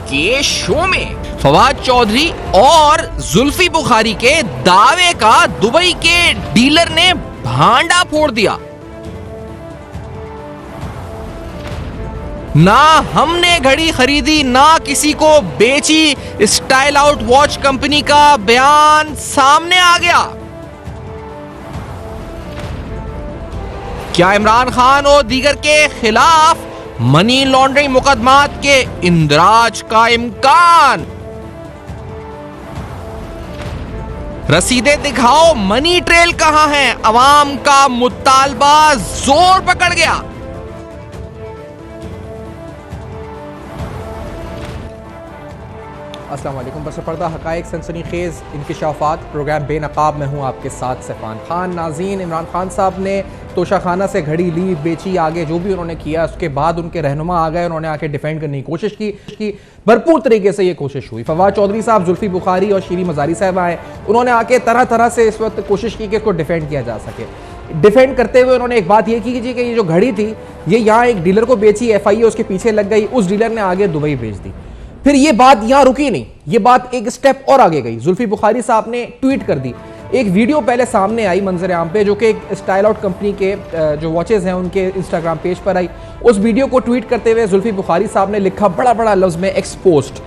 के शो में फवाद चौधरी और जुल्फी बुखारी के दावे का दुबई के डीलर ने भांडा फोड़ दिया। ना हमने घड़ी खरीदी ना किसी को बेची, स्टाइल आउट वॉच कंपनी का बयान सामने आ गया। क्या इमरान खान और दीगर के खिलाफ मनी लॉन्ड्रिंग मुकदमात के इंदराज का इम्कान? रसीदें दिखाओ, मनी ट्रेल कहां है? अवाम का मुतालबा जोर पकड़ गया। अस्सलाम वालेकुम। बरसपर्दा हक़ाइक़ सनसनीखेज़ इंकिशाफ़ात प्रोग्राम बेनकाब में हूँ आपके साथ सफ़ान खान। नाज़रीन, इमरान खान साहब ने तोशाखाना से घड़ी ली, बेची, आगे जो भी उन्होंने किया, उसके बाद उनके रहनुमा आ गए, उन्होंने आके डिफेंड करने की कोशिश की भरपूर तरीके से ये कोशिश हुई। फवाद चौधरी साहब, जुल्फी बुखारी और शीरी मज़ारी साहब आए, उन्होंने आके तरह तरह से इस वक्त कोशिश की कि इसको डिफेंड किया जा सके। डिफेंड करते हुए उन्होंने एक बात ये की कि ये जो घड़ी थी ये यहाँ एक डीलर को बेची, FIA उसके पीछे लग गई, उस डीलर ने आगे दुबई भेज दी। फिर ये बात यहां रुकी नहीं, ये बात एक स्टेप और आगे गई। जुल्फी बुखारी साहब ने ट्वीट कर दी, एक वीडियो पहले सामने आई मंजर आम पे, जो कि एक स्टाइल आउट कंपनी के जो वॉचेस हैं उनके इंस्टाग्राम पेज पर आई। उस वीडियो को ट्वीट करते हुए जुल्फी बुखारी साहब ने लिखा बड़ा बड़ा लफ्ज में एक्सपोज्ड।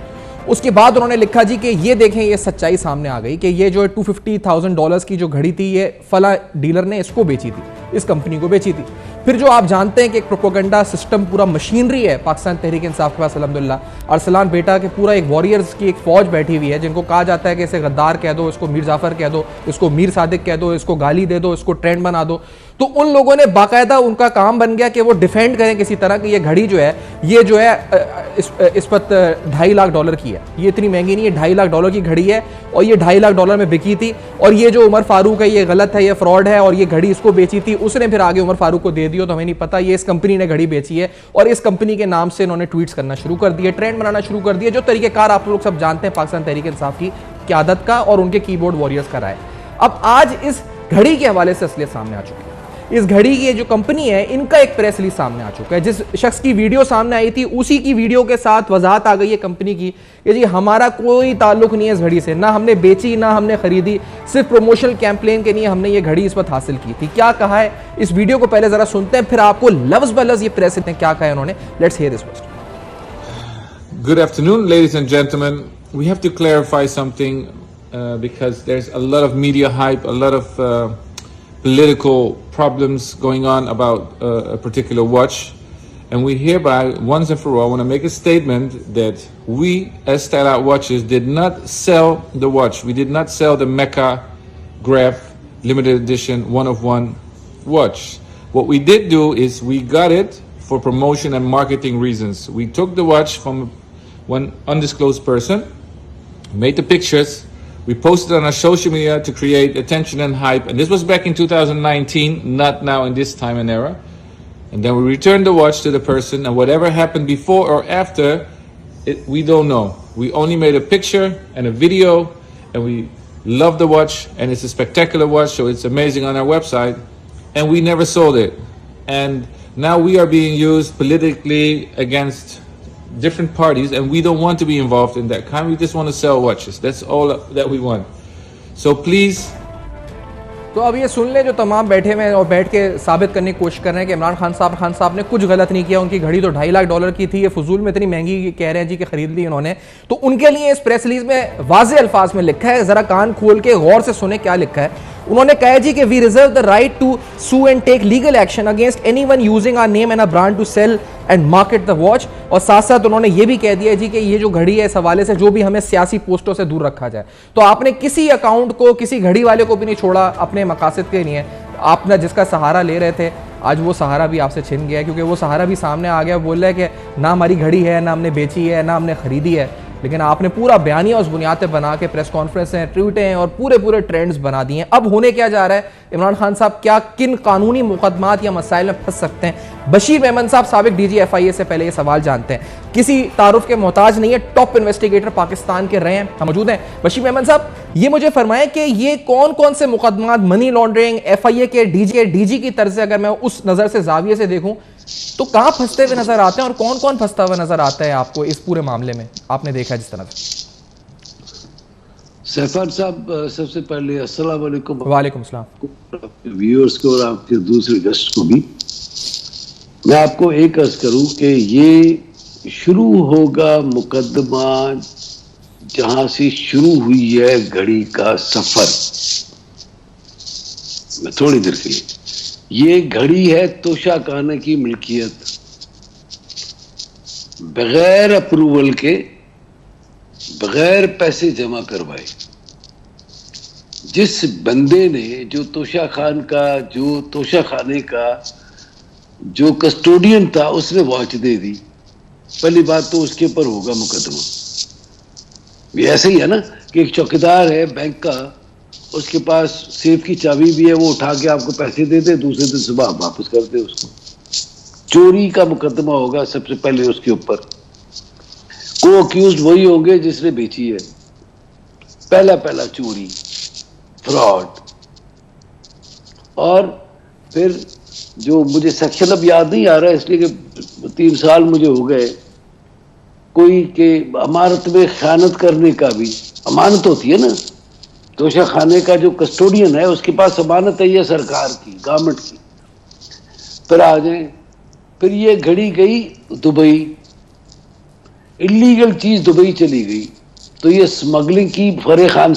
उसके बाद उन्होंने लिखा जी कि ये देखें, ये सच्चाई सामने आ गई कि ये जो $250,000 की जो घड़ी थी ये फला डीलर ने इसको बेची थी, इस कंपनी को बेची थी। फिर जो आप जानते हैं कि एक प्रोपोगंडा सिस्टम, पूरा मशीनरी है पाकिस्तान तहरीक इंसाफ के पास अल्हम्दुलिल्लाह। अरसलान बेटा के पूरा एक वॉरियर्स की एक फौज बैठी हुई है, जिनको कहा जाता है कि इसे गद्दार कह दो, इसको मीर जाफर कह दो, इसको मीर सादिक कह दो, इसको गाली दे दो, इसको ट्रेंड बना दो। तो उन लोगों ने बाकायदा, उनका काम बन गया कि वो डिफेंड करें किसी तरह की ये घड़ी जो है, ये जो है इस पर $2.5 लाख की है। ये इतनी महंगी नहीं है, $2.5 लाख की घड़ी है और ये $2.5 लाख में बिकी थी। और ये जो उमर फारूक है ये गलत है, ये फ्रॉड है और ये घड़ी इसको बेची थी, उसने फिर आगे उमर फारूक को दे दियो, तो हमें नहीं पता। ये इस कंपनी ने घड़ी बेची है और इस कंपनी के नाम से इन्होंने ट्वीट्स करना शुरू कर दिए, ट्रेंड बनाना शुरू कर दिए, जो तरीकेकार आप लोग सब जानते हैं पाकिस्तान तहरीक इंसाफ की क़यादत का और उनके कीबोर्ड वॉरियर्स का रहा है। अब आज इस घड़ी के हवाले से असलियत सामने आ चुकी है। इस घड़ी की जो कंपनी है, इनका एक प्रेस रिलीज सामने आ चुका है। जिस शख्स की वीडियो सामने आई थी उसी की वीडियो के साथ वजाहत आ गई है कंपनी की कि जी हमारा कोई ताल्लुक नहीं है इस घड़ी से, ना हमने बेची ना हमने खरीदी, सिर्फ प्रमोशनल कैंपेन के लिए हमने ये घड़ी इस वक्त हासिल की थी। क्या कहा है इस वीडियो को पहले जरा सुनते हैं, फिर आपको लफ्ज ब लफ्ज ये प्रेस ने क्या कहा है उन्होंने। Let's hear this first. Good afternoon, ladies and gentlemen. We have to clarify something because there's a lot of media hype, a lot of political problems going on about a particular watch, and we hereby once and for all want to make a statement that we as Style Out Watches did not sell the watch. We did not sell the Mecca Graph limited edition 1 watch. What we did do is we got it for promotion and marketing reasons. We took the watch from one undisclosed person, made the pictures, we posted on our social media to create attention and hype, and this was back in 2019, not now in this time and era. And then we returned the watch to the person, and whatever happened before or after, we don't know. We only made a picture and a video, and we love the watch, and it's a spectacular watch, so it's amazing on our website, and we never sold it. And now we are being used politically against different parties, and we don't want to be involved in that kind. We just want to sell watches. That's all that we want. So please. तो अब ये सुन ले जो तमाम बैठे हुए और बैठ के साबित करने की कोशिश कर रहे हैं कि इमरान खान साहब ने कुछ गलत नहीं किया, उनकी घड़ी तो $2.5 लाख की थी, ये फजूल में इतनी महंगी कह रहे हैं जी कि खरीद ली इन्होंने। तो उनके लिए इस प्रेस रिलीज में वाज़े अल्फाज में लिखा है, जरा कान खोल के गौर से सुने क्या लिखा है। उन्होंने कहा जी कि we reserve the right to sue and take legal action against anyone using our name and a brand to sell and market the watch. और साथ साथ उन्होंने ये भी कह दिया जी कि ये जो घड़ी है इस हवाले से जो भी हमें सियासी पोस्टों से दूर रखा जाए। तो आपने किसी अकाउंट को, किसी घड़ी वाले को भी नहीं छोड़ा अपने मकासद के लिए। आप ना जिसका सहारा ले रहे थे, आज वो सहारा भी आपसे छिन गया, क्योंकि वो सहारा भी सामने आ गया, बोल रहा है कि ना हमारी घड़ी है, ना हमने बेची है, ना हमने खरीदी है। लेकिन आपने पूरा बयानिया उस बुनियाद पे बना के प्रेस कॉन्फ्रेंस हैं, ट्वीटें हैं और पूरे ट्रेंड्स बना दिए हैं। अब होने क्या जा रहा है, इमरान खान साहब क्या किन कानूनी मुकदमात या मसाइल में फंस सकते हैं। बशीर मेमन साहब साबिक DG FIA से पहले ये सवाल जानते हैं, किसी तारुफ के मोहताज नहीं है, टॉप इन्वेस्टिगेटर पाकिस्तान के रहे हैं, हम मौजूद हैं। बशीर मेमन साहब, ये मुझे फरमाएं कि ये कौन कौन से मुकदमात मनी लॉन्ड्रिंग FIA के DG की तरफ से, अगर मैं उस नजर से जाविये से देखूं, तो कहाँ फंसते हुए नजर आते हैं और कौन कौन फंसता हुआ नजर आता है आपको इस पूरे मामले में, आपने देखा जिस तरह से? सैफान साहब, सबसे पहले अस्सलाम वालेकुम। वालेकुम सलाम। व्यूअर्स को और आपके दूसरे गेस्ट को भी मैं आपको एक अर्ज करूं कि ये शुरू होगा मुकदमा जहां से शुरू हुई है घड़ी का सफर। मैं थोड़ी देर के लिए, ये घड़ी है तोशा खाना की मिल्कियत, बगैर अप्रूवल के, बगैर पैसे जमा करवाए। जिस बंदे ने जो तोशा खाने का जो कस्टोडियन था उसने वॉच दे दी, पहली बात तो उसके ऊपर होगा मुकदमा। ये ऐसे ही है ना कि एक चौकीदार है बैंक का, उसके पास सेफ की चाबी भी है, वो उठा के आपको पैसे दे दे, दूसरे दिन सुबह आप वापस कर दे उसको। चोरी का मुकदमा होगा सबसे पहले उसके ऊपर। को अक्यूज्ड वही होंगे जिसने बेची है। पहला चोरी, फ्रॉड। और फिर जो मुझे सेक्शन अब याद नहीं आ रहा है इसलिए कि 3 साल मुझे हो गए, कोई के अमानत में खयानत करने का भी, अमानत होती है ना, तोशा खाने का जो कस्टोडियन है उसके पास अमानत है ये सरकार की, गवर्नमेंट की। फिर आ जाए, फिर ये घड़ी गई दुबई, इलीगल चीज दुबई चली गई, तो ये स्मगलिंग की फराह खान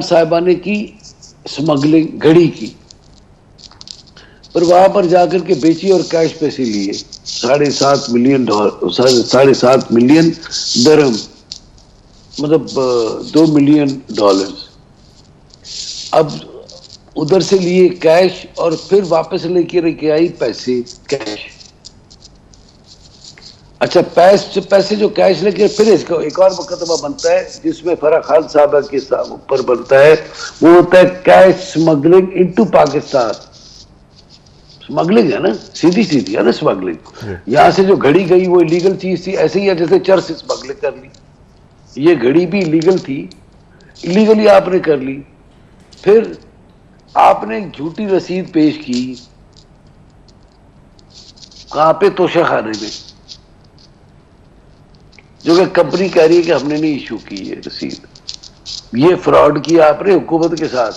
साहिबा ने की स्मगलिंग घड़ी की। पर वहां पर जाकर के बेची और कैश पैसे लिए, $7.5 मिलियन दरहम, मतलब $2 मिलियन। अब उधर से लिए कैश और फिर वापस लेके आई पैसे कैश। अच्छा, पैसे जो कैश लेके फिर इसका एक और मुकदमा बनता है जिसमें फराह खान साहब के ऊपर बनता है, वो होता है cash smuggling into Pakistan. Smuggling है ना, सीधी है ना स्मगलिंग। यहां से जो घड़ी गई वो इलीगल चीज थी, ऐसे ही है जैसे चर्च से स्मगलिंग कर ली। ये घड़ी भी इलीगल थी, इलीगली आपने कर ली। फिर आपने झूठी रसीद पेश की, कहां पे? तोशा खाने में, जो कि कंपनी कह रही है कि हमने नहीं इशू की ये रसीद। ये फ्रॉड किया आपने हुकूमत के साथ,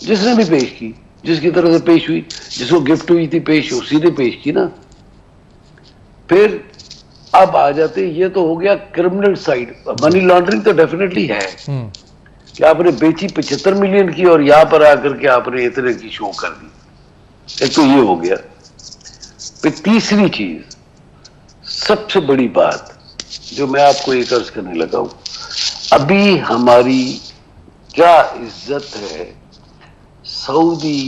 जिसने भी पेश की, जिसकी तरह से पेश हुई, जिसको गिफ्ट हुई थी पेश, उसी ने पेश की ना। फिर अब आ जाते, ये तो हो गया क्रिमिनल साइड। मनी लॉन्ड्रिंग तो डेफिनेटली है कि आपने बेची 75 मिलियन की और यहां पर आकर के आपने इतने की शो कर दी। एक तो ये हो गया। फिर तीसरी चीज, सबसे बड़ी बात जो मैं आपको एक अर्ज करने लगा हूं, अभी हमारी क्या इज्जत है सऊदी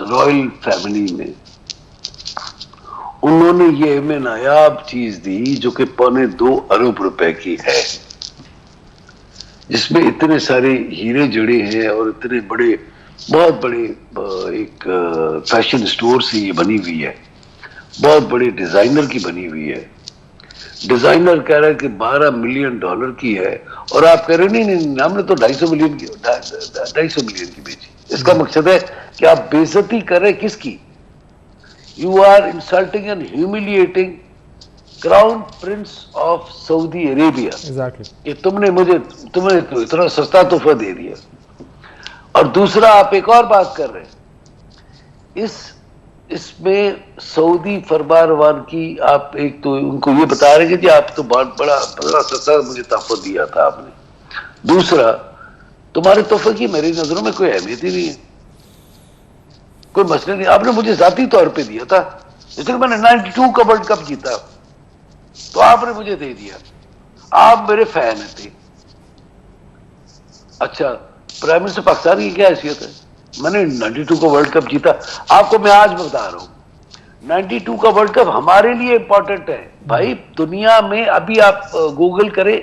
रॉयल फैमिली में। उन्होंने ये हमें नायाब चीज दी जो कि $2.25 अरब की है, जिसमें इतने सारे हीरे जड़े हैं और इतने बड़े, बहुत बड़े एक फैशन स्टोर से ये बनी हुई है, बहुत बड़े डिजाइनर की बनी हुई है। डिजाइनर कह रहा है कि $12 मिलियन की है और आप कह रहे नहीं, हमने तो 250 मिलियन की बेची। इसका मकसद है कि आप बेइज्जती कर रहे किसकी? You are insulting and humiliating crown prince of Saudi Arabia. Exactly. कि तुमने तो इतना सस्ता तोहफा दे दिया। और दूसरा, आप एक और बात कर रहे हैं, इसमें सऊदी फरमानरवान की आप एक तो उनको ये बता रहे हैं कि आप तो बहुत बड़ा सस्ता मुझे तोहफा दिया था आपने। दूसरा, तुम्हारे तोहफे की मेरी नजरों में कोई अहमियत ही नहीं है, कोई मसला नहीं। आपने मुझे जाती तौर पे दिया था, इसलिए मैंने 92 का वर्ल्ड कप जीता तो आपने मुझे दे दिया, आप मेरे फैन थे। अच्छा, प्राइम मिनिस्टर पाकिस्तान की क्या हैसियत है? मैंने 92 का वर्ल्ड कप जीता। आपको मैं आज बता रहा हूं, 92 का वर्ल्ड कप हमारे लिए इंपॉर्टेंट है भाई। दुनिया में अभी आप गूगल करें,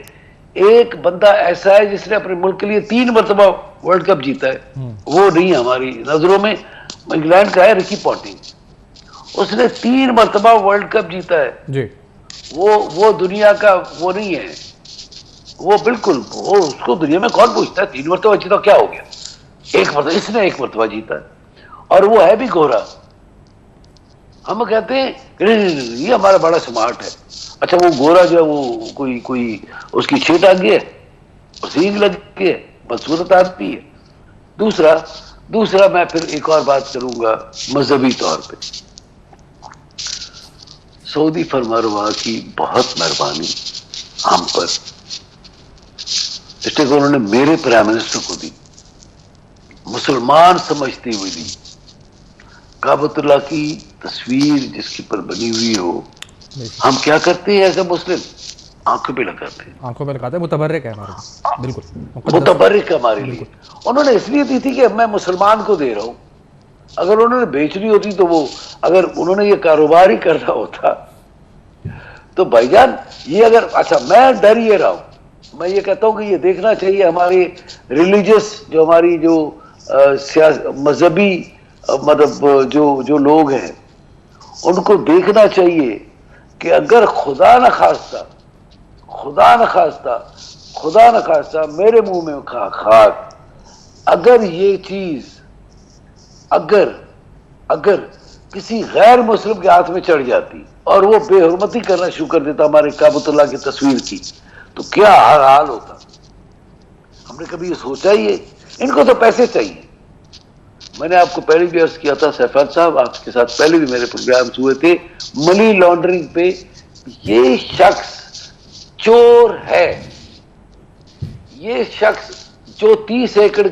एक बंदा ऐसा है जिसने अपने मुल्क के लिए 3 मरतबा वर्ल्ड कप जीता है, वो नहीं हमारी नजरों में। इंग्लैंड का है रिकी पॉन्टिंग, उसने 3 मरतबा वर्ल्ड कप जीता है जी। वो दुनिया का वो नहीं है, वो बिल्कुल, वो उसको दुनिया में कौन पूछता है 3 मरतबा जीता क्या हो गया? एक मरतबा, इसने एक मरतबा जीता है, और वो है भी गोरा। हम कहते हैं नहीं, ये हमारा बड़ा स्मार्ट है। अच्छा, वो गोरा जो है वो कोई उसकी छेट आ गई है, सींग लग गई है, बदसूरत आदमी है। दूसरा मैं फिर एक और बात करूंगा मजहबी तौर पे। सऊदी फरमारवा की बहुत मेहरबानी हम पर, इसलिए कि उन्होंने मेरे प्राइम मिनिस्टर को दी, मुसलमान समझते हुए दी। काबतुल्लाह की तस्वीर जिसके पर बनी हुई हो, हम क्या करते हैं ऐसे मुस्लिम? आंखों पे लगाते हैं, आंखों पे लगाते हैं, मुतबर्रिक है हमारे लिए, बिल्कुल मुतबर्रिक हमारे लिए। उन्होंने इसलिए दी थी कि मैं मुसलमान को दे रहा हूं। अगर उन्होंने बेचनी होती तो वो, अगर उन्होंने ये कारोबार ही करना होता तो भाईजान ये अगर, अच्छा मैं डर ये रहा हूं, मैं ये कहता हूं कि ये देखना चाहिए हमारे रिलीजियस, जो हमारी जो मजहबी मतलब जो लोग हैं, उनको देखना चाहिए कि अगर खुदा न खास्ता मेरे मुंह में खाक, अगर ये चीज अगर किसी गैर मुस्लिम के हाथ में चढ़ जाती और वो बेहुरमती करना शुरू कर देता हमारे काबतुल्लाह की तस्वीर की, तो क्या हाल होता? हमने कभी ये सोचा ही है? इनको तो पैसे चाहिए। मैंने आपको पहले भी अर्ज किया था सैफान साहब, आपके साथ पहले भी मेरे प्रोग्राम्स हुए थे मनी लॉन्ड्रिंग पे। ये शख्स चोर है। ये शख्स जो 30 एकड़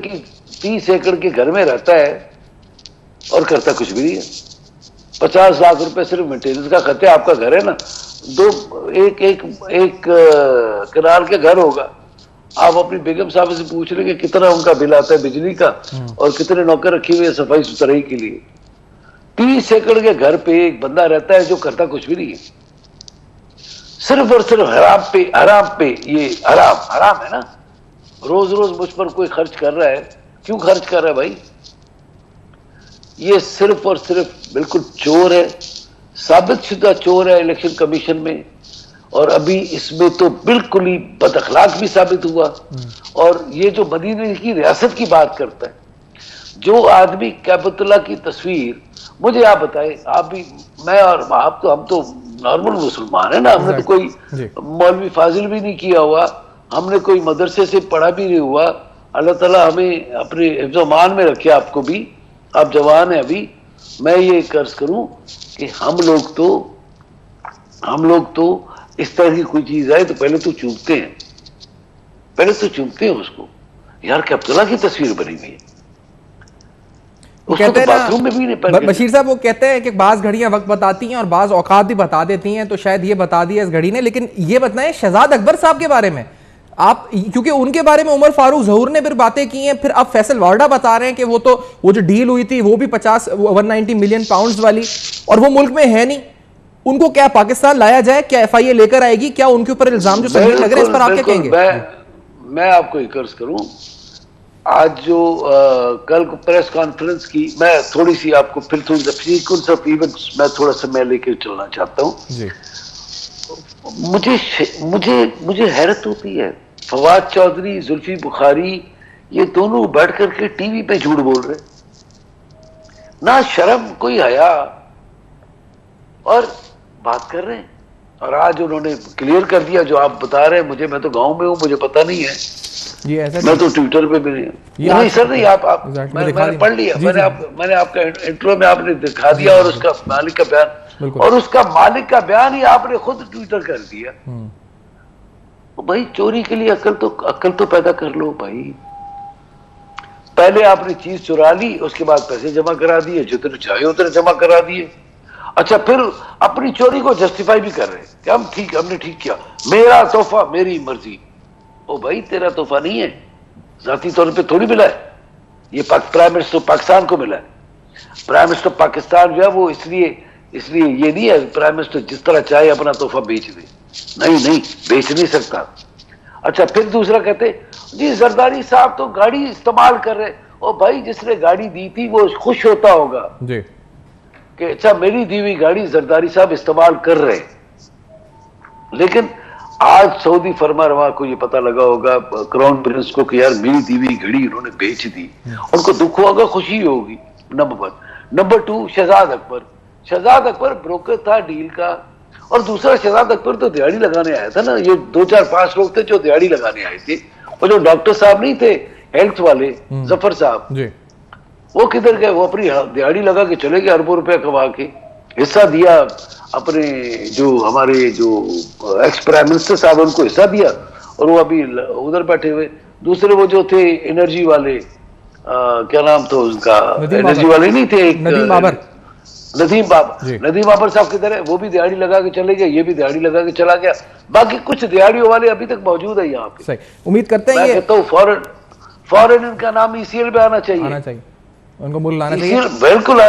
के घर में रहता है और करता कुछ भी नहीं है। 50 लाख रुपए सिर्फ मेंटेनेंस का खर्चा। आपका घर है ना, एक कनाल के घर होगा, आप अपनी बेगम साहब से पूछ लेंगे कितना उनका बिल आता है बिजली का और कितने नौकर रखे हुए सफाई सुथराई के लिए। 30 एकड़ के घर पे एक बंदा रहता है जो करता कुछ भी नहीं है, सिर्फ और सिर्फ हराम पे ये हराम है ना। रोज मुझ पर कोई खर्च कर रहा है, क्यों खर्च कर रहा है भाई? ये सिर्फ और सिर्फ बिल्कुल चोर है, साबित शुदा चोर है इलेक्शन कमीशन में, और अभी इसमें तो बिल्कुल ही बदअखलाक भी साबित हुआ। और ये जो मदीने की रियासत की बात करता है, जो आदमी काबतुल्लाह की तस्वीर, मुझे आप बताएं, आप भी, मैं और आप तो, हम तो नॉर्मल मुसलमान है ना, हमने तो कोई मौलवी फाजिल भी नहीं किया हुआ, हमने कोई मदरसे से पढ़ा भी नहीं हुआ। अल्लाह ताला हमें अपने हिफ्ज़-ओ-मान में रखे, आपको भी, आप जवान हैं अभी। मैं ये कर्ज करूं कि हम लोग तो इस तरह की कोई चीज आए तो पहले तो चूमते हैं उसको। यार काबतुल्लाह की तस्वीर बनी हुई है, कहते हैं बाथरूम में भी नहीं। बशीर साहब वो कहते हैं कि बाज घड़ियां वक्त बताती हैं और बाज औकात भी बता देती हैं, तो शायद ये बता दिया इस घड़ी ने। लेकिन ये बताएं शहजाद अकबर साहब के बारे में आप, क्योंकि उनके बारे में उमर फारूक ज़हूर ने फिर बातें की हैं, फिर अब फैसल वार्डा बता रहे हैं कि वो जो डील हुई थी वो भी 190 मिलियन पाउंड्स वाली, और वो मुल्क में है नहीं। उनको क्या पाकिस्तान लाया जाए? क्या FIA लेकर आएगी? क्या उनके ऊपर इल्जाम जो संगीन लग रहे हैं इस पर आप क्या कहेंगे? मैं आपको एक अर्ज करूं, आज जो कल को प्रेस कॉन्फ्रेंस की, मैं थोड़ी सी आपको फिर थोड़ी सीक्वेंस ऑफ इवेंट्स मैं थोड़ा सा मैं लेकर चलना चाहता हूं। मुझे हैरत होती है, फवाद चौधरी, जुल्फी बुखारी, ये दोनों बैठ करके टीवी पे झूठ बोल रहे, ना शर्म कोई हया, और बात कर रहे हैं। और आज उन्होंने क्लियर कर दिया जो आप बता रहे हैं। मैं तो गांव में हूं, मुझे पता नहीं है, मैं तो ट्विटर पे भी नहीं सर, नहीं आप मैंने पढ़ लिया, मैंने आपका इंट्रो में आपने दिखा दिया, और उसका मालिक का बयान ही आपने खुद ट्विटर कर दिया। भाई चोरी के लिए अक्ल तो पैदा कर लो भाई। पहले आपने चीज चुरा ली, उसके बाद पैसे जमा करा दिए, जितने चाहे उतने जमा करा दिए। अच्छा, फिर अपनी चोरी को जस्टिफाई भी कर रहे हैं कि हमने ठीक किया, मेरा तोहफा मेरी मर्जी। ओ भाई तेरा तोहफा नहीं है, जाती तौर पे थोड़ी मिला है, ये प्राइम मिनिस्टर पाकिस्तान को मिला है। प्राइम मिनिस्टर पाकिस्तान जो है वो इसलिए ये नहीं है प्राइम मिनिस्टर जिस तरह चाहे अपना तोहफा बेच दे, नहीं बेच नहीं सकता। अच्छा, फिर दूसरा कहते जी जरदारी साहब तो गाड़ी इस्तेमाल कर रहे। ओ भाई जिसने गाड़ी दी थी वो खुश होता होगा जी कि अच्छा मेरी दी हुई गाड़ी जरदारी साहब इस्तेमाल कर रहे, लेकिन आज सऊदी फरमा रवा को ये पता लगा होगा क्राउन प्रिंस को कि यार मेरी दी हुई घड़ी उन्होंने बेच दी, उनको दुख होगा, खुशी होगी। Number 1। Number 2, Shahzad Akbar. Shahzad Akbar broker था डील का, और दूसरा शहजाद अकबर तो दिहाड़ी लगाने आया था ना। ये 2 4 5 लोग थे जो दिहाड़ी लगाने आए थे, और जो डॉक्टर साहब नहीं थे हेल्थ वाले, जफर साहब जी, वो किधर गए? वो अपनी दिहाड़ी लगा के चले गए, अरबों रुपया कमा के। हिस्सा दिया अपने जो हमारे जो एक्स प्राइम मिनिस्टर साहब, उनको हिस्सा दिया, और वो अभी उधर बैठे हुए। दूसरे वो जो थे एनर्जी वाले, क्या नाम था उनका, एनर्जी वाले नहीं थे, नदीम बाबर साहब किधर है? वो भी दिहाड़ी लगा के चले गए, ये भी दिहाड़ी लगा के चला गया। बाकी कुछ दिहाड़ियों वाले अभी तक मौजूद है यहाँ पे। सही, उम्मीद करते हैं। मैं कहता हूँ फॉरेन इनका नाम ईसीएल पे आना चाहिए, उनको मूल लाना चाहिए। बिल्कुल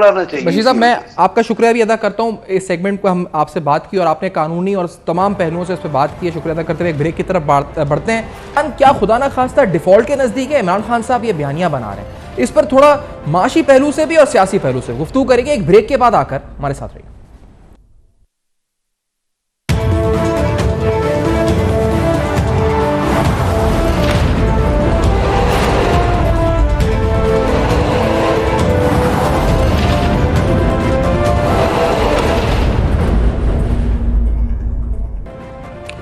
आना चाहिए। बशीर साहब, मैं आपका शुक्रिया भी अदा करता हूं। इस सेगमेंट को हम आपसे बात की और आपने कानूनी और तमाम पहलुओं से इस पर बात की है। शुक्रिया अदा करते हुए एक ब्रेक की तरफ बढ़ते हैं। क्या खुदा ना खास्ता डिफॉल्ट के नजदीक है? इमरान खान साहब ये बयानियां बना रहे हैं, इस पर थोड़ा माशी पहलू से भी और सियासी पहलू से गुफ्तगू करेंगे। एक ब्रेक के बाद आकर हमारे साथ रहिए।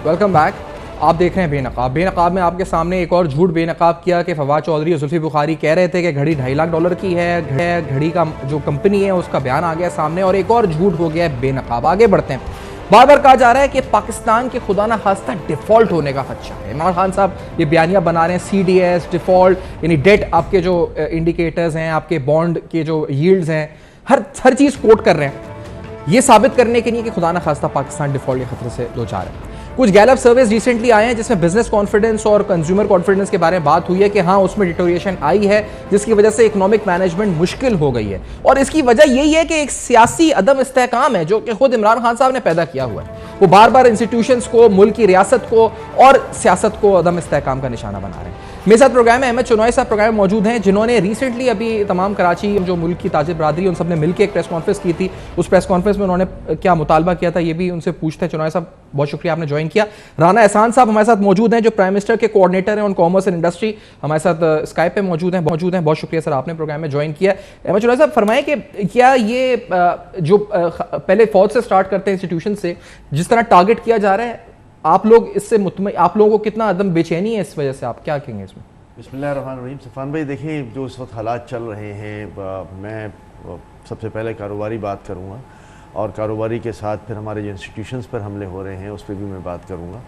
Welcome back. आप देख रहे हैं बेनकाब। बेनकाब में आपके सामने एक और झूठ बेनकाब किया कि फवाद चौधरी और जुल्फी बुखारी कह रहे थे कि घड़ी $2.5 लाख की है। घड़ी का जो कंपनी है उसका बयान आ गया सामने, और एक और झूठ हो गया है बेनकाब। आगे बढ़ते हैं। बार बार कहा जा रहा है कि पाकिस्तान के खुदा ना खास्ता डिफॉल्ट होने का खदशा है। इमरान खान साहब ये बयानियां बना रहे हैं, CDS डिफॉल्ट, यानी डेट, आपके जो इंडिकेटर्स हैं, आपके बॉन्ड के जो यील्ड्स हैं, हर चीज़ कोट कर रहे हैं, ये साबित करने के लिए कि खुदा ना खास्ता पाकिस्तान डिफॉल्ट के खतरे से दो चार है। कुछ गैलप सर्वेस रिसेंटली आए हैं जिसमें बिजनेस कॉन्फिडेंस और कंज्यूमर कॉन्फिडेंस के बारे में बात हुई है कि हाँ, उसमें डिटोरिएशन आई है, जिसकी वजह से इकोनॉमिक मैनेजमेंट मुश्किल हो गई है। और इसकी वजह यही है कि एक सियासी अदम इस्तेहकाम है जो कि खुद इमरान खान साहब ने पैदा किया हुआ है। वो बार बार इंस्टीट्यूशंस को, मुल्क की रियासत को और सियासत को अदम इस्तेहकाम का निशाना बना रहे हैं। मेरे साथ प्रोग्राम में अहमद चुनॉय साहब प्रोग्राम में मौजूद हैं, जिन्होंने रिसेंटली अभी तमाम कराची जो मुल्क की ताजिर बरादरी, उन सब ने मिलकर एक प्रेस कॉन्फ्रेंस की थी। उस प्रेस कॉन्फ्रेंस में उन्होंने क्या मुतालबा किया था, ये भी उनसे पूछते हैं। चुनॉय साहब, बहुत शुक्रिया आपने ज्वाइन किया। राना एहसान साहब हमारे साथ मौजूद हैं, जो प्राइम मिनिस्टर के कोऑर्डिनेटर हैं ऑन कॉमर्स एंड इंडस्ट्री, हमारे साथ स्काइप पे मौजूद हैं। बहुत शुक्रिया सर, आपने प्रोग्राम में ज्वाइन किया। अहमद चुनॉय साहब, फरमाएं कि क्या ये जो पहले फौज से स्टार्ट करते हैं, इंस्टीट्यूशन से जिस तरह टारगेट किया जा रहा है, आप लोग इससे आप लोगों को कितना अदम बेचैनी है इस वजह से, आप क्या कहेंगे इसमें? बिस्मिल्लाहिर्रहमानिर्रहीम। सफ़ान भाई, देखिए जो इस वक्त हालात चल रहे हैं, मैं सबसे पहले कारोबारी बात करूँगा, और कारोबारी के साथ फिर हमारे जो इंस्टीट्यूशंस पर हमले हो रहे हैं उस पर भी मैं बात करूँगा।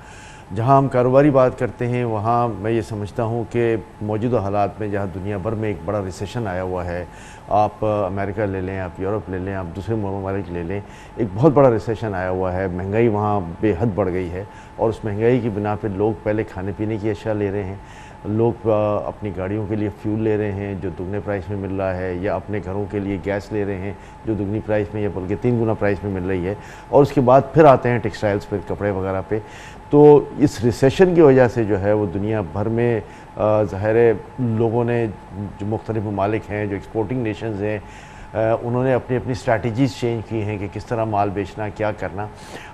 जहाँ हम कारोबारी बात करते हैं वहाँ मैं ये समझता हूँ कि मौजूदा हालात में जहाँ दुनिया भर में एक बड़ा रिसेशन आया हुआ है, आप अमेरिका ले लें, आप यूरोप ले लें, आप दूसरे ममालिक ले लें, एक बहुत बड़ा रिसेशन आया हुआ है। महंगाई वहाँ बेहद बढ़ गई है, और उस महंगाई की बिना पर लोग पहले खाने पीने की अशिया ले रहे हैं, लोग अपनी गाड़ियों के लिए फ्यूल ले रहे हैं जो दुगने प्राइस में मिल रहा है, या अपने घरों के लिए गैस ले रहे हैं जो दुगनी प्राइस में या बल्कि 3 गुना प्राइस में मिल रही है, और उसके बाद फिर आते हैं टेक्सटाइल्स पे, कपड़े वगैरह पे। तो इस रिसेशन की वजह से जो है वो दुनिया भर में ज़ाहिर लोगों ने, जो मुख्तलिफ ममालिक हैं, जो एक्सपोर्टिंग नेशंस हैं, उन्होंने अपनी अपनी स्ट्रैटेजीज़ चेंज की हैं कि किस तरह माल बेचना, क्या करना,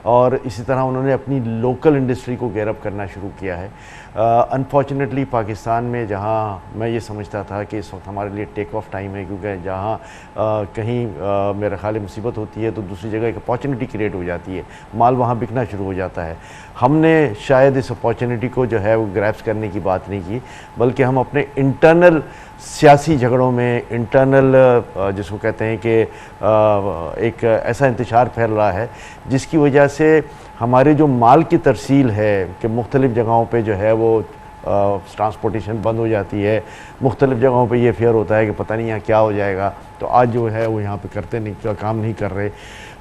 और इसी तरह उन्होंने अपनी लोकल इंडस्ट्री को गैरअप करना शुरू किया है। अनफॉर्चुनेटली पाकिस्तान में, जहाँ मैं ये समझता था कि इस वक्त हमारे लिए टेक ऑफ टाइम है, क्योंकि जहाँ कहीं मेरा ख्याल मुसीबत होती है तो दूसरी जगह एक अपॉर्चुनिटी क्रिएट हो जाती है, माल वहाँ बिकना शुरू हो जाता है। हमने शायद इस अपॉर्चुनिटी को जो है वो ग्रैब्स करने की बात नहीं की, बल्कि हम अपने इंटरनल सियासी झगड़ों में, इंटरनल जिसको कहते हैं कि एक ऐसा इंतशार फैल रहा है जिसकी वजह से हमारे जो माल की तरसील है कि मुख्तलिफ़ जगहों पे जो है वो ट्रांसपोर्टेशन बंद हो जाती है, मुख्तलिफ़ जगहों पे ये फेयर होता है कि पता नहीं यहाँ क्या हो जाएगा, तो आज जो है वो यहाँ पे करते नहीं, काम नहीं कर रहे।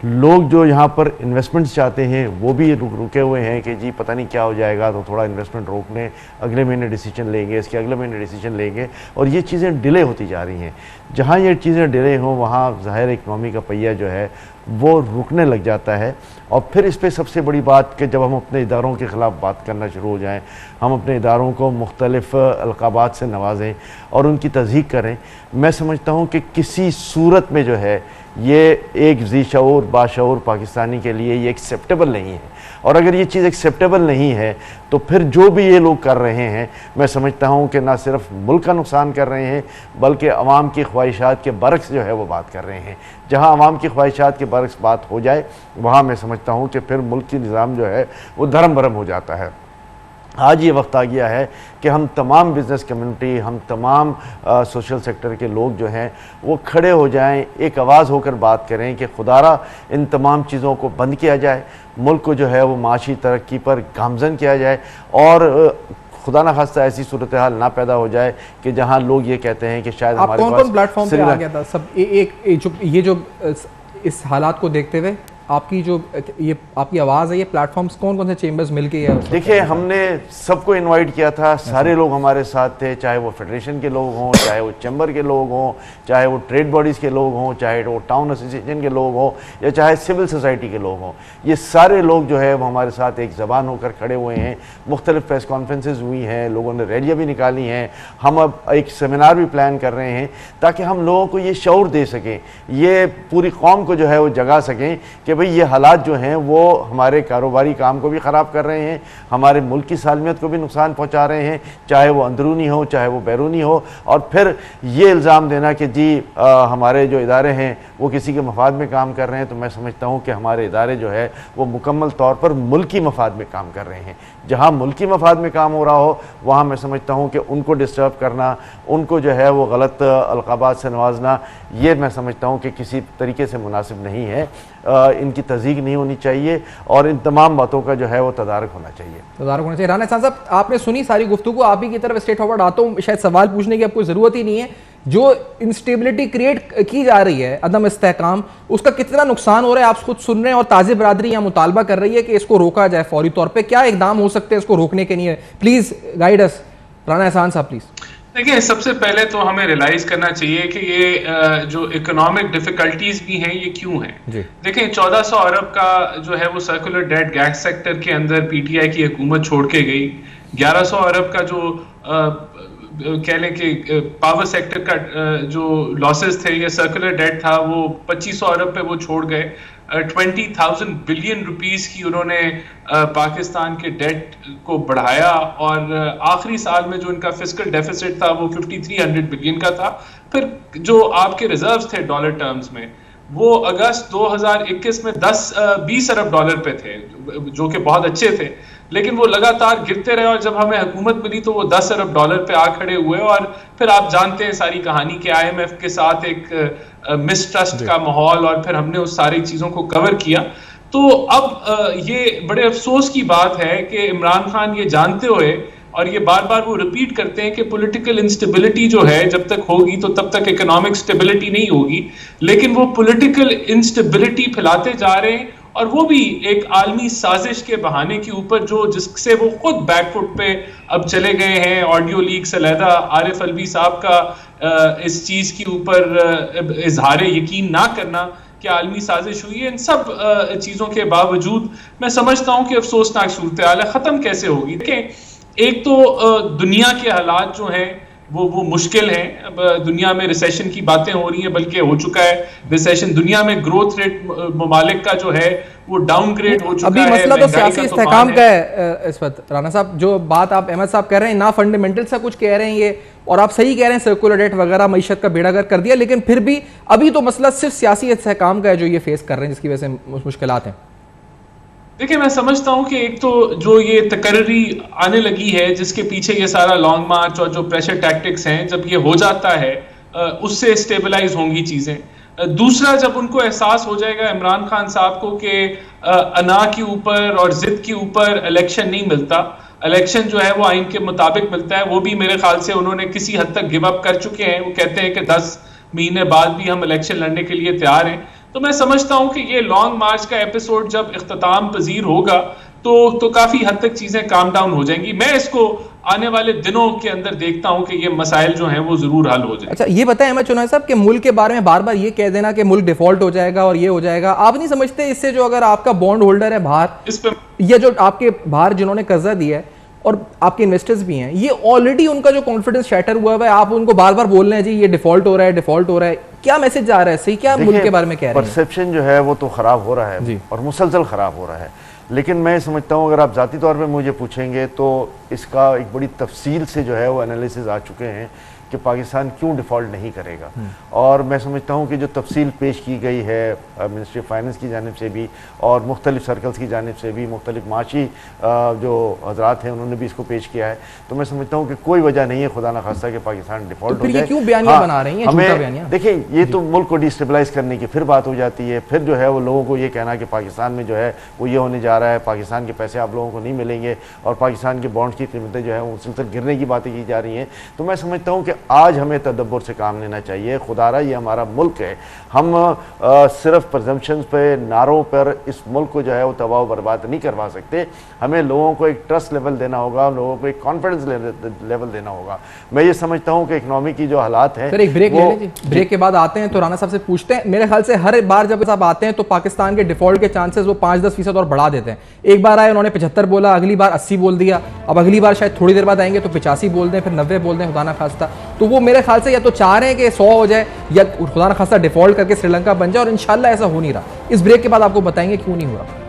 लोग जो यहाँ पर इन्वेस्टमेंट्स चाहते हैं वो भी रुके हुए हैं कि जी पता नहीं क्या हो जाएगा, तो थोड़ा इन्वेस्टमेंट रोक लें, अगले महीने डिसीजन लेंगे, इसके अगले महीने डिसीजन लेंगे, और ये चीज़ें डिले होती जा रही हैं। जहाँ ये चीज़ें डिले हों वहाँ ज़ाहिर इकनॉमी का पहिया जो है वो रुकने लग जाता है। और फिर इस पर सबसे बड़ी बात कि जब हम अपने इदारों के ख़िलाफ़ बात करना शुरू हो जाएँ, हम अपने इदारों को मुख्तलिफ़ अलक़ाबात से नवाजें और उनकी तज़हीक करें, मैं समझता हूँ कि किसी सूरत में जो है ये एक जी शऊर बाशऊर पाकिस्तानी के लिए ये एक्सेप्टेबल नहीं है। और अगर ये चीज़ एक्सेप्टेबल नहीं है तो फिर जो भी ये लोग कर रहे हैं, मैं समझता हूँ कि ना सिर्फ मुल्क का नुकसान कर रहे हैं बल्कि अवाम की ख्वाहिशात के बरक्स जो है वो बात कर रहे हैं। जहाँ अवाम की ख्वाहिशात के बरक्स बात हो जाए वहाँ मैं समझता हूँ कि फिर मुल्क की निज़ाम जो है वो धर्म भरम हो जाता है। आज ये वक्त आ गया है कि हम तमाम बिज़नेस कम्युनिटी, हम तमाम सोशल सेक्टर के लोग जो हैं वो खड़े हो जाएं, एक आवाज़ होकर बात करें कि खुदारा इन तमाम चीज़ों को बंद किया जाए, मुल्क को जो है वो माशी तरक्की पर गामजन किया जाए और खुदा ना खास्ता ऐसी सूरत हाल ना पैदा हो जाए कि जहाँ लोग ये कहते हैं कि शायद हमारे पास कौन प्लेटफॉर्म पे आ गया था सब ये जो इस हालात को देखते हुए आपकी जो ये आपकी आवाज़ है, ये प्लेटफॉर्म्स कौन कौन से चेंबर्स मिलके है? देखिए, हमने सबको इनवाइट किया था, सारे लोग हमारे साथ थे, चाहे वो फेडरेशन के लोग हों, चाहे वो चैम्बर के लोग हों, चाहे वो ट्रेड बॉडीज़ के लोग हों, चाहे वो टाउन एसोसिएशन के लोग हों या चाहे सिविल सोसाइटी के लोग हों। ये सारे लोग जो है वो हमारे साथ एक ज़बान होकर खड़े हुए हैं। मुख्तलिफ प्रेस कॉन्फ्रेंसेज हुई हैं, लोगों ने रैलियाँ भी निकाली हैं। हम अब एक सेमिनार भी प्लान कर रहे हैं ताकि हम लोगों को ये शऊर दे सकें, ये पूरी कौम को जो है वो जगा सकें कि भाई ये हालात जो हैं वो हमारे कारोबारी काम को भी ख़राब कर रहे हैं, हमारे मुल्क की सालमियत को भी नुकसान पहुंचा रहे हैं, चाहे वो अंदरूनी हो चाहे वो बैरूनी हो। और फिर ये इल्ज़ाम देना कि जी हमारे जो इदारे हैं वो किसी के मफाद में काम कर रहे हैं, तो मैं समझता हूँ कि हमारे इदारे जो है वो मुकम्मल तौर पर मुल्की मफाद में काम कर रहे हैं। जहाँ मुल्की मफाद में काम हो रहा हो वहाँ मैं समझता हूँ कि उनको डिस्टर्ब करना, उनको जो है वो गलत अलक़ाबात से नवाजना, ये मैं समझता हूँ कि किसी तरीके से मुनासिब नहीं है। इनकी तज़ीक नहीं होनी चाहिए और इन तमाम बातों का जो है वो तदारक होना चाहिए। राना एहसान साहब, आपने सुनी सारी गुफ्तगू, आप ही की तरफ स्ट्रेट फॉरवर्ड आता हूँ, शायद सवाल पूछने की आपको ज़रूरत ही नहीं है। जो इंस्टेबिलिटी क्रिएट की जा रही है, अदम इस्तेहकाम, उसका कितना नुकसान हो रहा है आप खुद सुन रहे हैं और ताज़ी बरादरी यहाँ मुतालबा कर रही है कि इसको रोका जाए फौरी तौर पे। क्या इकदाम हो सकते हैं इसको रोकने के लिए? प्लीज़ गाइड अस, राना एहसान साहब प्लीज़। देखिए, सबसे पहले तो हमें रियलाइज करना चाहिए कि ये जो इकोनॉमिक डिफिकल्टीज भी हैं ये क्यों हैं। देखें, 1400 अरब का जो है वो सर्कुलर डेट गैस सेक्टर के अंदर पीटीआई की हुकूमत छोड़ के गई। 1100 अरब का जो कह लें कि पावर सेक्टर का जो लॉसेस थे या सर्कुलर डेट था वो 2500 अरब पे वो छोड़ गए। 20,000 बिलियन रुपीस की उन्होंने पाकिस्तान के डेट को बढ़ाया और आखिरी साल में जो इनका फिस्कल डेफिसिट था वो 5300 बिलियन का था। फिर जो आपके रिजर्व्स थे डॉलर टर्म्स में वो अगस्त 2021 में 20 अरब डॉलर पे थे, जो कि बहुत अच्छे थे, लेकिन वो लगातार गिरते रहे और जब हमें हुकूमत मिली तो वो 10 अरब डॉलर पे आ खड़े हुए। और फिर आप जानते हैं सारी कहानी कि IMF के साथ एक मिसट्रस्ट का माहौल और फिर हमने उस सारी चीज़ों को कवर किया। तो अब ये बड़े अफसोस की बात है कि इमरान खान ये जानते हुए और ये बार बार वो रिपीट करते हैं कि पॉलिटिकल इंस्टेबिलिटी जो है जब तक होगी तो तब तक इकोनॉमिक स्टेबिलिटी नहीं होगी, लेकिन वो पॉलिटिकल इंस्टेबिलिटी फैलाते जा रहे हैं और वो भी एक आलमी साजिश के बहाने के ऊपर जो जिससे वो खुद बैकफुट पे अब चले गए हैं। ऑडियो लीक से अलहदा आरिफ अलवी साहब का इस चीज़ के ऊपर इजहार यकीन ना करना कि आलमी साजिश हुई है, इन सब चीज़ों के बावजूद मैं समझता हूँ कि अफसोसनाक सूरत हाल है। ख़त्म कैसे होगी? देखें, एक तो दुनिया के हालात जो हैं वो मुश्किल हैं। अब दुनिया में रिसेशन की बातें हो रही हैं, बल्कि हो चुका है रिसेशन। दुनिया में ग्रोथ रेट ममालिक का जो है वो डाउनग्रेड हो चुका है। अभी मसला तो सियासी इस्तेहकाम का है इस वक्त। राना साहब, जो बात आप अहमद साहब कह रहे हैं ना फंडामेंटल सा कुछ कह रहे हैं ये, और आप सही कह रहे हैं सर्कुलर डेट वगैरह मईशत का बेड़ागर कर दिया, लेकिन फिर भी अभी तो मसला सिर्फ सियासी इस्तेहकाम का है जो ये फेस कर रहे हैं, जिसकी वजह से मुश्किलात हैं। देखिए, मैं समझता हूँ कि एक तो जो ये तकर्री आने लगी है जिसके पीछे ये सारा लॉन्ग मार्च और जो प्रेशर टैक्टिक्स हैं, जब ये हो जाता है उससे स्टेबलाइज होंगी चीज़ें। दूसरा, जब उनको एहसास हो जाएगा इमरान खान साहब को कि अना के ऊपर और जिद के ऊपर इलेक्शन नहीं मिलता, इलेक्शन जो है वो आइन के मुताबिक मिलता है, वो भी मेरे ख्याल से उन्होंने किसी हद तक गिव अप कर चुके हैं। वो कहते हैं कि 10 महीने बाद भी हम इलेक्शन लड़ने के लिए तैयार हैं। तो मैं समझता हूं कि ये लॉन्ग मार्च का एपिसोड जब इख्तिताम पजीर होगा तो काफी हद तक चीजें काम डाउन हो जाएंगी। मैं इसको आने वाले दिनों के अंदर देखता हूं कि ये मसाइल जो हैं वो जरूर हल हो जाएंगे। अच्छा, ये बताएं अहमद चौनारी साहब कि मुल्क के बारे में बार बार ये कह देना कि मुल्क डिफॉल्ट हो जाएगा और ये हो जाएगा, आप नहीं समझते इससे जो अगर आपका बॉन्ड होल्डर है बाहर, इस पे ये जो आपके बाहर जिन्होंने कर्जा दिया है और आपके इन्वेस्टर्स भी हैं, ये ऑलरेडी उनका जो कॉन्फिडेंस शैटर हुआ है, आप उनको बार बार बोल रहे हैं जी ये डिफॉल्ट हो रहा है, डिफॉल्ट हो रहा है, क्या मैसेज जा रहा है? सही, क्या मुल्क के बारे में कह रहे हैं? परसेप्शन जो है वो तो खराब हो रहा है और मुसलसल खराब हो रहा है, लेकिन मैं समझता हूँ अगर आप ज़ाती तौर पे मुझे पूछेंगे तो इसका एक बड़ी तफसील से जो है वो एनालिसिस आ चुके हैं कि पाकिस्तान क्यों डिफ़ॉल्ट नहीं करेगा। और मैं समझता हूँ कि जो तफसील पेश की गई है मिनिस्ट्री ऑफ फाइनेंस की जानिब से भी और मुख्तलिफ सर्कल्स की जानिब से भी, मुख्तलिफ माशी जो हजरात हैं उन्होंने भी इसको पेश किया है, तो मैं समझता हूँ कि कोई वजह नहीं है खुदा न खास्ता कि पाकिस्तान डिफ़ॉल्ट हो जाए। क्यों बयानियां बना रही हैं? हमें देखिए, ये तो मुल्क को डिस्टेबलाइज करने की फिर बात हो जाती है, फिर जो है वो लोगों को ये कहना कि पाकिस्तान में जो है वो ये होने जा रहा है, पाकिस्तान के पैसे आप लोगों को नहीं मिलेंगे और पाकिस्तान के बॉन्ड्स की कीमतें जो है वो मुसलसल गिरने की बातें की जा रही हैं। तो मैं समझता हूँ कि आज हमें तदब्बुर से काम लेना चाहिए। खुदारा ये हमारा मुल्क है, हम सिर्फ प्रजम्पशंस पे, नारों पर इस मुल्क को जो है वो तबाह बर्बाद नहीं करवा सकते। हमें लोगों को एक ट्रस्ट लेवल देना होगा, लोगों को एक कॉन्फिडेंस लेवल देना होगा। मैं ये समझता हूँ कि इकोनॉमी की जो हालात हैं, एक ब्रेक ले लीजिए, ब्रेक के बाद आते हैं तो राना साहब से पूछते हैं। मेरे ख्याल से हर बार जब साहब आते हैं तो पाकिस्तान के डिफॉल्ट के चांसेस वो 5-10% और बढ़ा देते हैं। एक बार आए उन्होंने 75 बोला, अगली बार 80 बोल दिया, अब अगली बार शायद थोड़ी देर बाद आएंगे तो 85 बोल दें, फिर 90 बोल दें, खुदा ना खास्ता। तो वो मेरे ख्याल से या तो चाह रहे हैं कि 100 हो जाए या खुदा ना खास्ता डिफॉल्ट करके श्रीलंका बन जाए, और इंशाल्लाह ऐसा हो नहीं रहा। इस ब्रेक के बाद आपको बताएंगे क्यों नहीं हो रहा।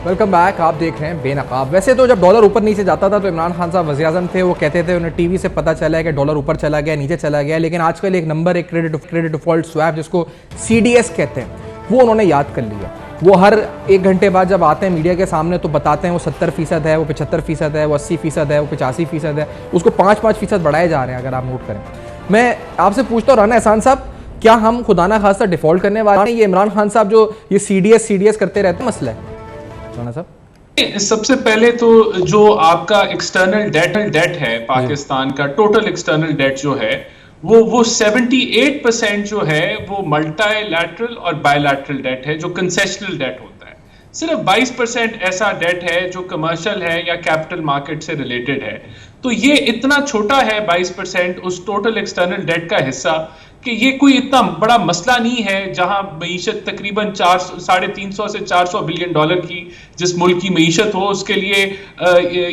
वेलकम बैक, आप देख रहे हैं बेनकाब। वैसे तो जब डॉलर ऊपर नीचे जाता था तो इमरान खान साहब वज़ीर-ए-आज़म थे, वो कहते थे उन्हें टीवी से पता चला है कि डॉलर ऊपर चला गया, नीचे चला गया। लेकिन आजकल एक नंबर, एक क्रेडिट डिफॉल्ट स्वैप जिसको CDS कहते हैं, वो उन्होंने याद कर लिया। वो हर 1 घंटे बाद जब आते हैं मीडिया के सामने तो बताते हैं वो 70% है, वो 75% है, वो 80% है, वो 85% है, उसको 5% बढ़ाए जा रहे हैं, अगर आप नोट करें। मैं आपसे पूछता हूँ राना एहसान साहब, क्या हम खुदा ना खास्ता डिफॉल्ट करने वाले हैं? ये इमरान खान साहब जो ये CDS करते रहते हैं, मसला है राना साहब? सबसे पहले तो जो आपका एक्सटर्नल डेट है पाकिस्तान का, टोटल एक्सटर्नल डेट जो है वो 78% जो है वो मल्टीलैटरल और बायलैटरल डेट है, जो कंसेशनल डेट होता है। सिर्फ 22% ऐसा डेट है जो कमर्शियल है या कैपिटल मार्केट से रिलेटेड है। तो ये इतना छोटा है 22% उस टोटल एक्सटर्नल डेट का हिस्सा कि ये कोई इतना बड़ा मसला नहीं है। जहां मईशत तकरीबन 350 से 400 बिलियन डॉलर की जिस मुल्क की मईशत हो, उसके लिए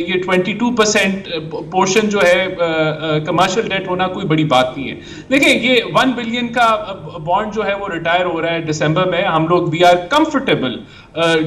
ये 22% पोर्शन जो है कमर्शियल डेट होना कोई बड़ी बात नहीं है। देखिए, ये 1 बिलियन का बॉन्ड जो है वो रिटायर हो रहा है दिसंबर में। हम लोग we are comfortable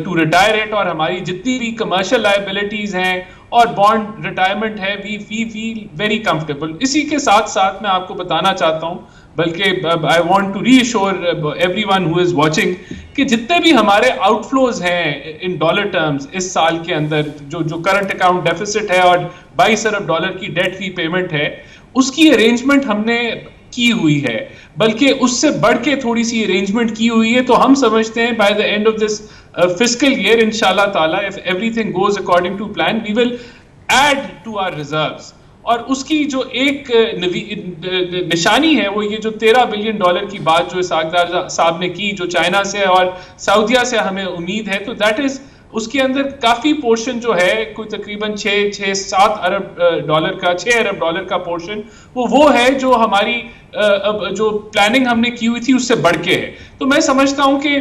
to retire it, और हमारी जितनी भी कमर्शियल लायबिलिटीज हैं और बॉन्ड रिटायरमेंट है, वी फील वेरी कंफर्टेबल। इसी के साथ साथ मैं आपको बताना चाहता हूं, बल्कि I want to reassure everyone who is watching कि जितने भी हमारे आउटफ्लोज हैं इन डॉलर टर्म्स इस साल के अंदर, जो करंट अकाउंट डेफिसिट है और 22 अरब डॉलर की डेट रीपेमेंट है, उसकी अरेंजमेंट हमने की हुई है, बल्कि उससे बढ़ के थोड़ी सी अरेंजमेंट की हुई है। तो हम समझते हैं by the end of this fiscal year इंशाल्लाह ताला, if everything goes according to plan, we will add to our reserves. और उसकी जो एक निशानी है वो ये जो 13 बिलियन डॉलर की बात जो इसाकदार साहब ने की, जो चाइना से और सऊदीया से हमें उम्मीद है, तो दैट इज उसके अंदर काफी पोर्शन जो है, कोई तकरीबन 6-7 अरब डॉलर का, 6 अरब डॉलर का पोर्शन वो है जो हमारी जो प्लानिंग हमने की हुई थी उससे बढ़ के है। तो मैं समझता हूं कि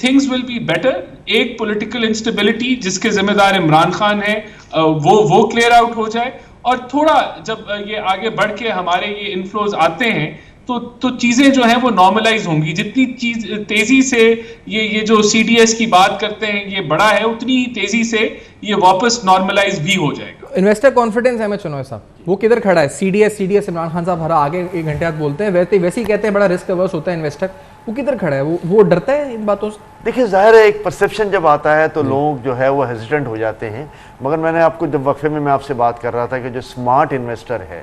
थिंग्स विल बी बेटर। एक पॉलिटिकल इंस्टेबिलिटी जिसके जिम्मेदार इमरान खान है वो क्लियर आउट हो जाए, और थोड़ा जब ये आगे बढ़ के हमारे ये इन्फ्लोज आते हैं तो चीजें जो हैं वो नॉर्मलाइज होंगी। जितनी चीज तेजी से ये जो CDS की बात करते हैं ये बड़ा है, उतनी ही तेजी से ये वापस नॉर्मलाइज भी हो जाएगा। इन्वेस्टर कॉन्फिडेंस है चुनोय साहब, वो किधर खड़ा है? CDS इमरान खान साहब हर आगे 1 घंटे बाद बोलते हैं, वैसे ही कहते हैं बड़ा रिस्क अवर्स होता है इन्वेस्टर, वो किधर खड़ा है? वो डरता है इन बातों से? देखिए, जाहिर है एक परसेप्शन जब आता है तो लोग जो है वो हेजिटेंट हो जाते हैं। मगर मैंने आपको जब वक्फे में मैं आपसे बात कर रहा था कि जो स्मार्ट इन्वेस्टर है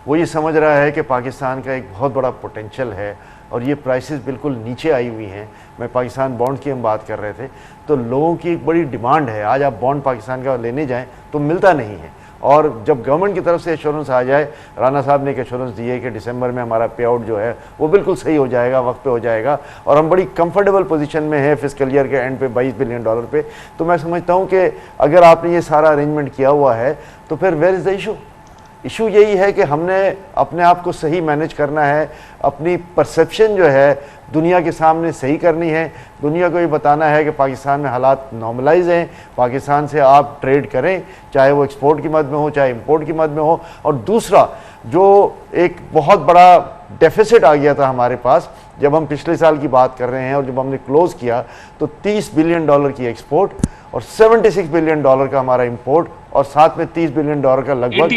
वो ये समझ रहा है कि पाकिस्तान का एक बहुत बड़ा पोटेंशियल है और ये प्राइसेस बिल्कुल नीचे आई हुई हैं। मैं पाकिस्तान बॉन्ड की हम बात कर रहे थे, तो लोगों की एक बड़ी डिमांड है। आज आप बॉन्ड पाकिस्तान का लेने जाएं तो मिलता नहीं है, और जब गवर्नमेंट की तरफ से एश्योरेंस आ जाए, राणा साहब ने एक एश्योरेंस दी है कि दिसंबर में हमारा पे आउट जो है वो बिल्कुल सही हो जाएगा, वक्त पे हो जाएगा, और हम बड़ी कंफर्टेबल पोजीशन में है फिस्कल ईयर के एंड पे $22 बिलियन पे। तो मैं समझता हूँ कि अगर आपने ये सारा अरेंजमेंट किया हुआ है तो फिर where is the issue? Issue यही है कि हमने अपने आप को सही मैनेज करना है, अपनी परसेप्शन जो है दुनिया के सामने सही करनी है, दुनिया को ये बताना है कि पाकिस्तान में हालात नॉर्मलाइज हैं, पाकिस्तान से आप ट्रेड करें, चाहे वो एक्सपोर्ट की मद में हो चाहे इंपोर्ट की मद में हो। और दूसरा, जो एक बहुत बड़ा डेफिसिट आ गया था हमारे पास जब हम पिछले साल की बात कर रहे हैं, और जब हमने क्लोज किया तो $30 बिलियन की एक्सपोर्ट और $76 बिलियन का हमारा इंपोर्ट, और साथ में $30 बिलियन का लगभग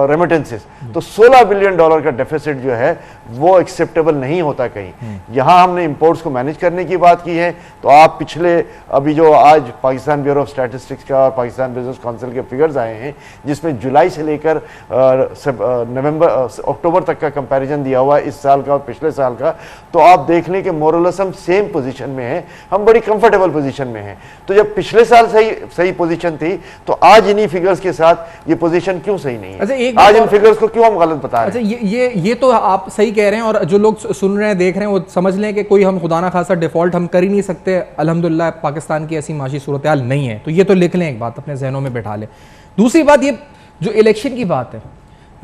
रेमिटेंसेस, तो $16 बिलियन का डेफिसिट जो है वो एक्सेप्टेबल नहीं होता कहीं। यहाँ हमने इंपोर्ट्स को मैनेज करने की बात की है। तो आप पिछले अभी जो आज पाकिस्तान ब्यूरो ऑफ स्टैटिस्टिक्स का और पाकिस्तान बिजनेस काउंसिल के फिगर्स आए हैं, जिसमें जुलाई से लेकर अक्टूबर तक का कंपैरिजन दिया हुआ है, इस साल का और पिछले साल का, तो आप देख लें कि मोरलेस हम सेम पोजीशन में हैं, हम बड़ी कंफर्टेबल पोजीशन में हैं। तो जब पिछले साल सही पोजीशन थी, तो आज इन्हीं फिगर्स के साथ ये पोजीशन क्यों सही नहीं है? अच्छा, आज इन फिगर्स को क्यों हम गलत बता रहे हैं? अच्छा, ये तो आप सही कह रहे हैं, और जो लोग सुन रहे हैं देख रहे हैं वो समझ लें कि कोई हम खुदा ना खासा डिफॉल्ट हम कर ही नहीं सकते। अल्हम्दुलिल्लाह पाकिस्तान की ऐसी माशी सूरत हाल नहीं है, तो ये तो लिख लें, एक बात अपने जहनों में बैठा लें। दूसरी बात, ये जो इलेक्शन की बात है,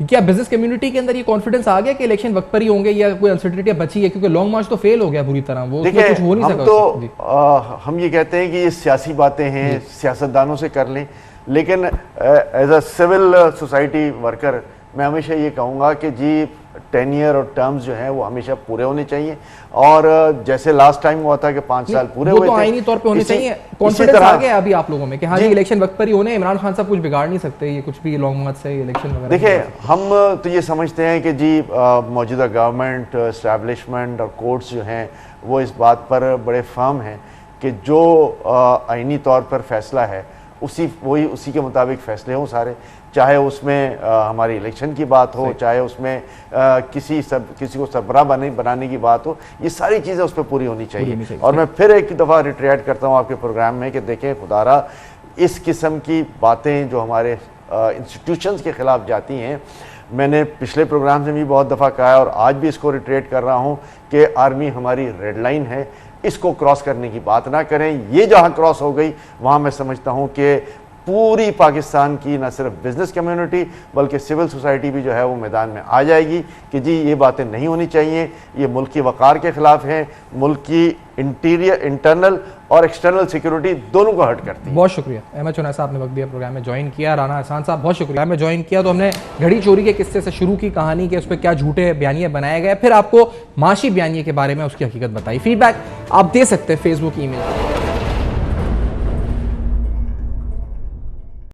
क्या बिजनेस कम्युनिटी के अंदर ये कॉन्फिडेंस आ गया कि इलेक्शन वक्त पर ही होंगे, या कोई अनसर्टेनिटी बची है? क्योंकि लॉन्ग मार्च तो फेल हो गया पूरी तरह, वो उसमें कुछ हो नहीं सका। तो हम ये कहते हैं कि ये सियासी बातें हैं, सियासतदानों से कर लें, लेकिन as a civil society worker मैं हमेशा ये कहूँगा कि जी टेन्योर और टर्म्स जो हैं वो हमेशा पूरे होने चाहिए, और जैसे लास्ट टाइम हुआ था कि 5 साल पूरे हुए थे, तो आईनी तौर पे होने चाहिए। कॉन्फिडेंस आ गया अभी आप लोगों में कि हाँ जी इलेक्शन वक्त पर ही होने, इमरान खान साहब कुछ बिगाड़ नहीं सकते, ये कुछ भी लॉन्ग मार्च से इलेक्शन वगैरह। देखिए, हम तो ये समझते हैं कि जी मौजूदा गवर्नमेंट, एस्टैब्लिशमेंट और कोर्ट्स जो हैं वो इस बात पर बड़े फर्म हैं कि जो आईनी तौर पर फैसला है उसी के मुताबिक फैसले हों सारे, चाहे उसमें हमारी इलेक्शन की बात हो, चाहे उसमें किसी को सरबराह बनाने की बात हो, ये सारी चीज़ें उस पर पूरी होनी चाहिए। और मैं फिर एक दफ़ा रिट्रेट करता हूँ आपके प्रोग्राम में कि देखें खुदारा, इस किस्म की बातें जो हमारे इंस्टीट्यूशंस के ख़िलाफ़ जाती हैं, मैंने पिछले प्रोग्राम से भी बहुत दफ़ा कहा है और आज भी इसको रिट्रेट कर रहा हूँ कि आर्मी हमारी रेड लाइन है, इसको क्रॉस करने की बात ना करें। ये जहाँ क्रॉस हो गई वहाँ मैं समझता हूँ कि पूरी पाकिस्तान की न सिर्फ बिजनेस कम्युनिटी बल्कि सिविल सोसाइटी भी जो है वो मैदान में आ जाएगी कि जी ये बातें नहीं होनी चाहिए, ये मुल्क की वक़ार के ख़िलाफ़ हैं, मुल्क की इंटरनल और एक्सटर्नल सिक्योरिटी दोनों को हर्ट करती है। बहुत शुक्रिया अहमद चुनैसा, आपने वक्त दिया, प्रोग्राम में ज्वाइन किया। राना एहसान साहब बहुत शुक्रिया, में ज्वाइन किया। तो हमने घड़ी चोरी के किस्से से शुरू की कहानी के उस पर क्या झूठे बयानिए बनाए गए, फिर आपको माशी बयानिए के बारे में उसकी हकीकत बताई। फीडबैक आप दे सकते हैं फेसबुक, ईमेल।